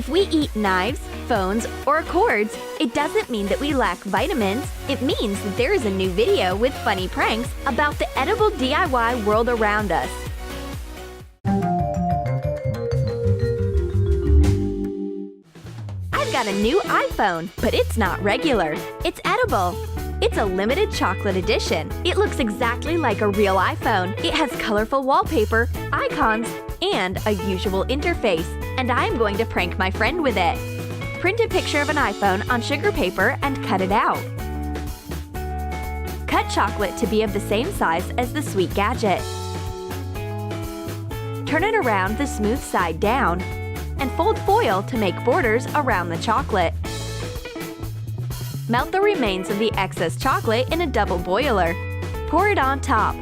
If we eat knives, phones, or cords, it doesn't mean that we lack vitamins. It means that there is a new video with funny pranks about the edible DIY world around us. I've got a new iPhone, but it's not regular. It's edible. It's a limited chocolate edition. It looks exactly like a real iPhone. It has colorful wallpaper, icons, and a usual interface. And I'm going to prank my friend with it. Print a picture of an iPhone on sugar paper and cut it out. Cut chocolate to be of the same size as the sweet gadget. Turn it around the smooth side down and fold foil to make borders around the chocolate. Melt the remains of the excess chocolate in a double boiler. Pour it on top.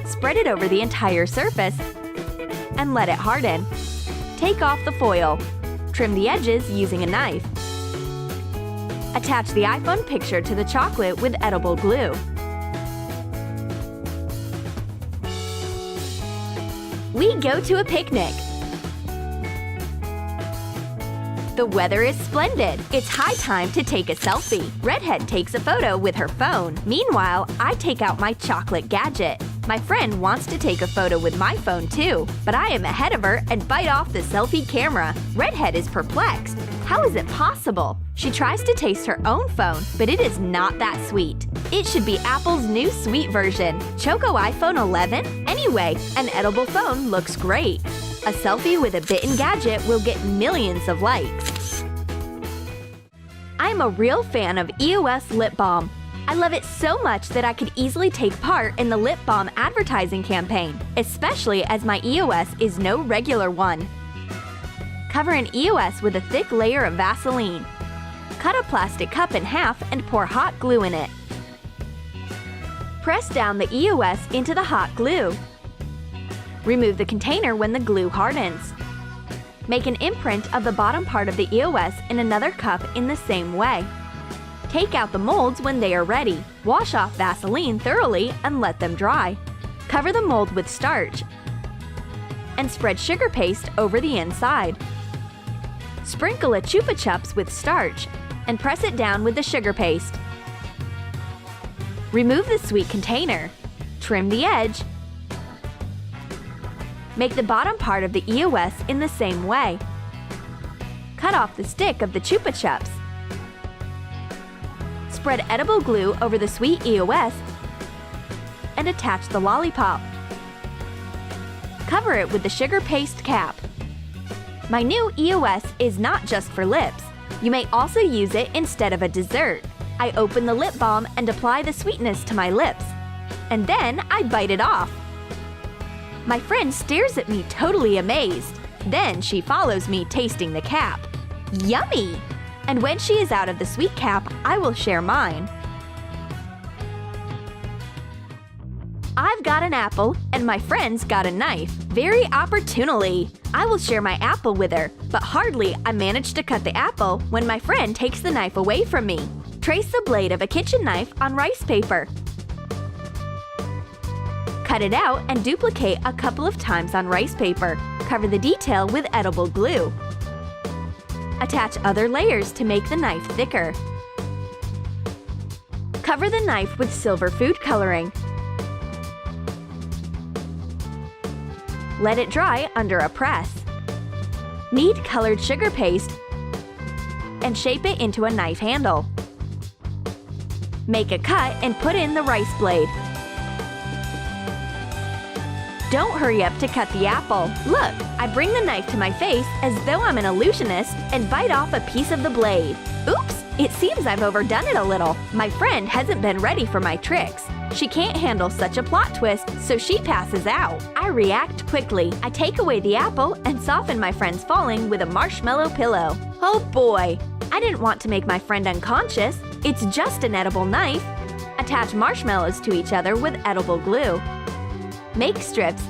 Spread it over the entire surface and let it harden. Take off the foil. Trim the edges using a knife. Attach the iPhone picture to the chocolate with edible glue. We go to a picnic. The weather is splendid. It's high time to take a selfie. Redhead takes a photo with her phone. Meanwhile, I take out my chocolate gadget. My friend wants to take a photo with my phone too, but I am ahead of her and bite off the selfie camera. Redhead is perplexed. How is it possible? She tries to taste her own phone, but it is not that sweet. It should be Apple's new sweet version. Choco iPhone 11? Anyway, an edible phone looks great. A selfie with a bitten gadget will get millions of likes. I'm a real fan of EOS lip balm. I love it so much that I could easily take part in the lip balm advertising campaign, especially as my EOS is no regular one. Cover an EOS with a thick layer of Vaseline. Cut a plastic cup in half and pour hot glue in it. Press down the EOS into the hot glue. Remove the container when the glue hardens. Make an imprint of the bottom part of the EOS in another cup in the same way. Take out the molds when they are ready. Wash off Vaseline thoroughly and let them dry. Cover the mold with starch and spread sugar paste over the inside. Sprinkle a Chupa Chups with starch and press it down with the sugar paste. Remove the sweet container. Trim the edge. Make the bottom part of the EOS in the same way. Cut off the stick of the Chupa Chups. Spread edible glue over the sweet EOS and attach the lollipop. Cover it with the sugar paste cap. My new EOS is not just for lips. You may also use it instead of a dessert. I open the lip balm and apply the sweetness to my lips. And then I bite it off. My friend stares at me totally amazed. Then she follows me tasting the cap. Yummy! And when she is out of the sweet cap, I will share mine. I've got an apple, and my friend's got a knife. Very opportunely. I will share my apple with her, but hardly I manage to cut the apple when my friend takes the knife away from me. Trace the blade of a kitchen knife on rice paper. Cut it out and duplicate a couple of times on rice paper. Cover the detail with edible glue. Attach other layers to make the knife thicker. Cover the knife with silver food coloring. Let it dry under a press. Knead colored sugar paste and shape it into a knife handle. Make a cut and put in the rice blade. Don't hurry up to cut the apple. Look, I bring the knife to my face as though I'm an illusionist and bite off a piece of the blade. Oops! It seems I've overdone it a little. My friend hasn't been ready for my tricks. She can't handle such a plot twist, so she passes out. I react quickly. I take away the apple and soften my friend's falling with a marshmallow pillow. Oh boy! I didn't want to make my friend unconscious. It's just an edible knife. Attach marshmallows to each other with edible glue. Make strips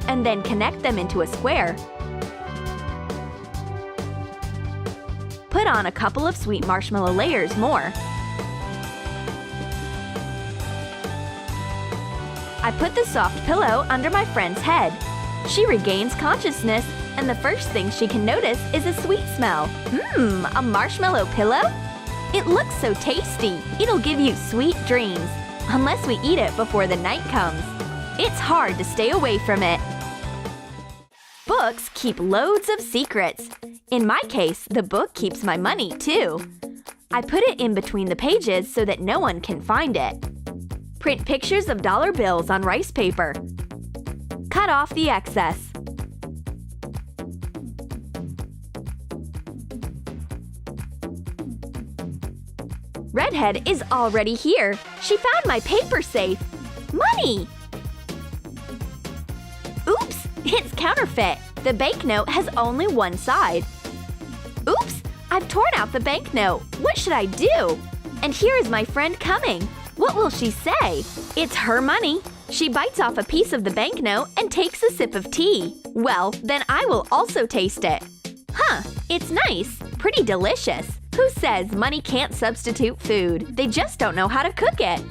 and then connect them into a square. Put on a couple of sweet marshmallow layers more. I put the soft pillow under my friend's head. She regains consciousness and the first thing she can notice is a sweet smell. A marshmallow pillow? It looks so tasty. It'll give you sweet dreams, unless we eat it before the night comes. It's hard to stay away from it. Books keep loads of secrets. In my case, the book keeps my money, too. I put it in between the pages so that no one can find it. Print pictures of dollar bills on rice paper. Cut off the excess. Redhead is already here. She found my paper safe. Money! Oops! It's counterfeit. The banknote has only one side. Oops! I've torn out the banknote. What should I do? And here is my friend coming. What will she say? It's her money. She bites off a piece of the banknote and takes a sip of tea. Well, then I will also taste it. Huh, it's nice. Pretty delicious. Who says money can't substitute food? They just don't know how to cook it.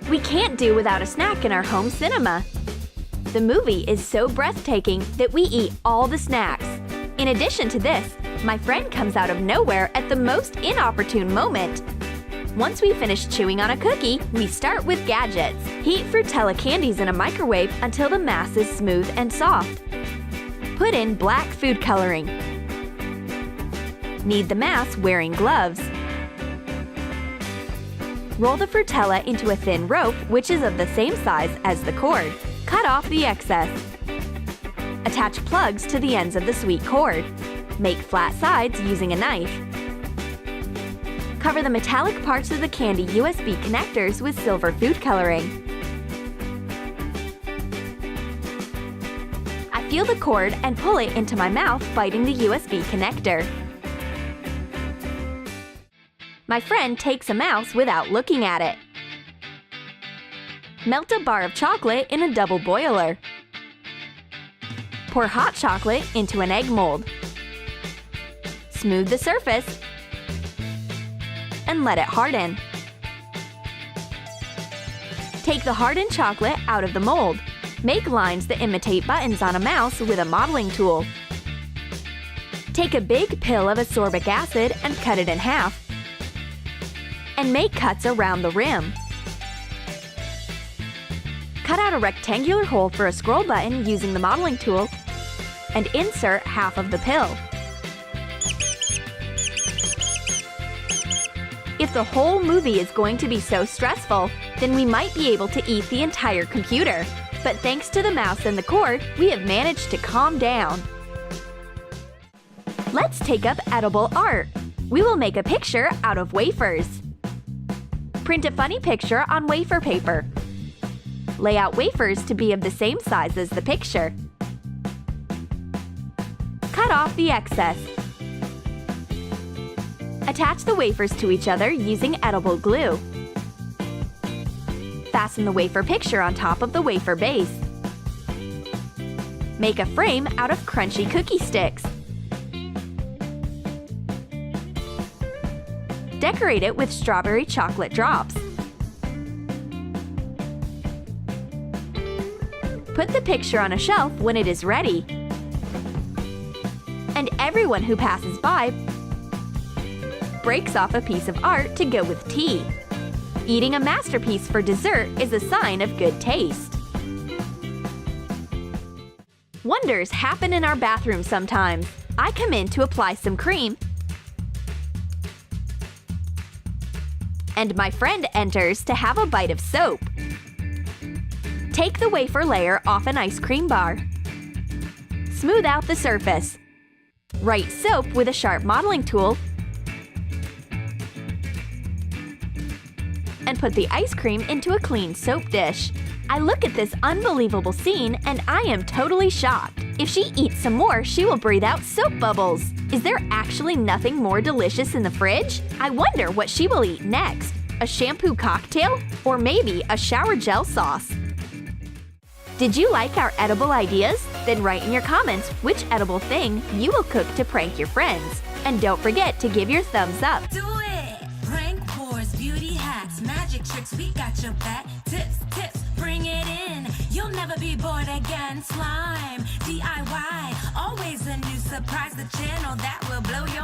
We can't do without a snack in our home cinema. The movie is so breathtaking that we eat all the snacks. In addition to this, my friend comes out of nowhere at the most inopportune moment. Once we finish chewing on a cookie, we start with gadgets. Heat Frutella candies in a microwave until the mass is smooth and soft. Put in black food coloring. Knead the mass wearing gloves. Roll the Frutella into a thin rope, which is of the same size as the cord. Cut off the excess. Attach plugs to the ends of the sweet cord. Make flat sides using a knife. Cover the metallic parts of the candy USB connectors with silver food coloring. I feel the cord and pull it into my mouth, biting the USB connector. My friend takes a mouse without looking at it. Melt a bar of chocolate in a double boiler. Pour hot chocolate into an egg mold. Smooth the surface and let it harden. Take the hardened chocolate out of the mold. Make lines that imitate buttons on a mouse with a modeling tool. Take a big pill of ascorbic acid and cut it in half. And make cuts around the rim. Cut out a rectangular hole for a scroll button using the modeling tool and insert half of the pill. If the whole movie is going to be so stressful, then we might be able to eat the entire computer. But thanks to the mouse and the cord, we have managed to calm down. Let's take up edible art. We will make a picture out of wafers. Print a funny picture on wafer paper. Lay out wafers to be of the same size as the picture. Cut off the excess. Attach the wafers to each other using edible glue. Fasten the wafer picture on top of the wafer base. Make a frame out of crunchy cookie sticks. Decorate it with strawberry chocolate drops. Put the picture on a shelf when it is ready. And everyone who passes by breaks off a piece of art to go with tea. Eating a masterpiece for dessert is a sign of good taste. Wonders happen in our bathroom sometimes. I come in to apply some cream, and my friend enters to have a bite of soap. Take the wafer layer off an ice cream bar. Smooth out the surface. Write soap with a sharp modeling tool and put the ice cream into a clean soap dish. I look at this unbelievable scene and I am totally shocked. If she eats some more, she will breathe out soap bubbles. Is there actually nothing more delicious in the fridge? I wonder what she will eat next. A shampoo cocktail? Or maybe a shower gel sauce? Did you like our edible ideas? Then write in your comments which edible thing you will cook to prank your friends. And don't forget to give your thumbs up. Do it! Prank wars, beauty hacks, magic tricks, we got your back. Tips, bring it in. You'll never Never be bored again. Slime, DIY, always a new surprise. The channel that will blow your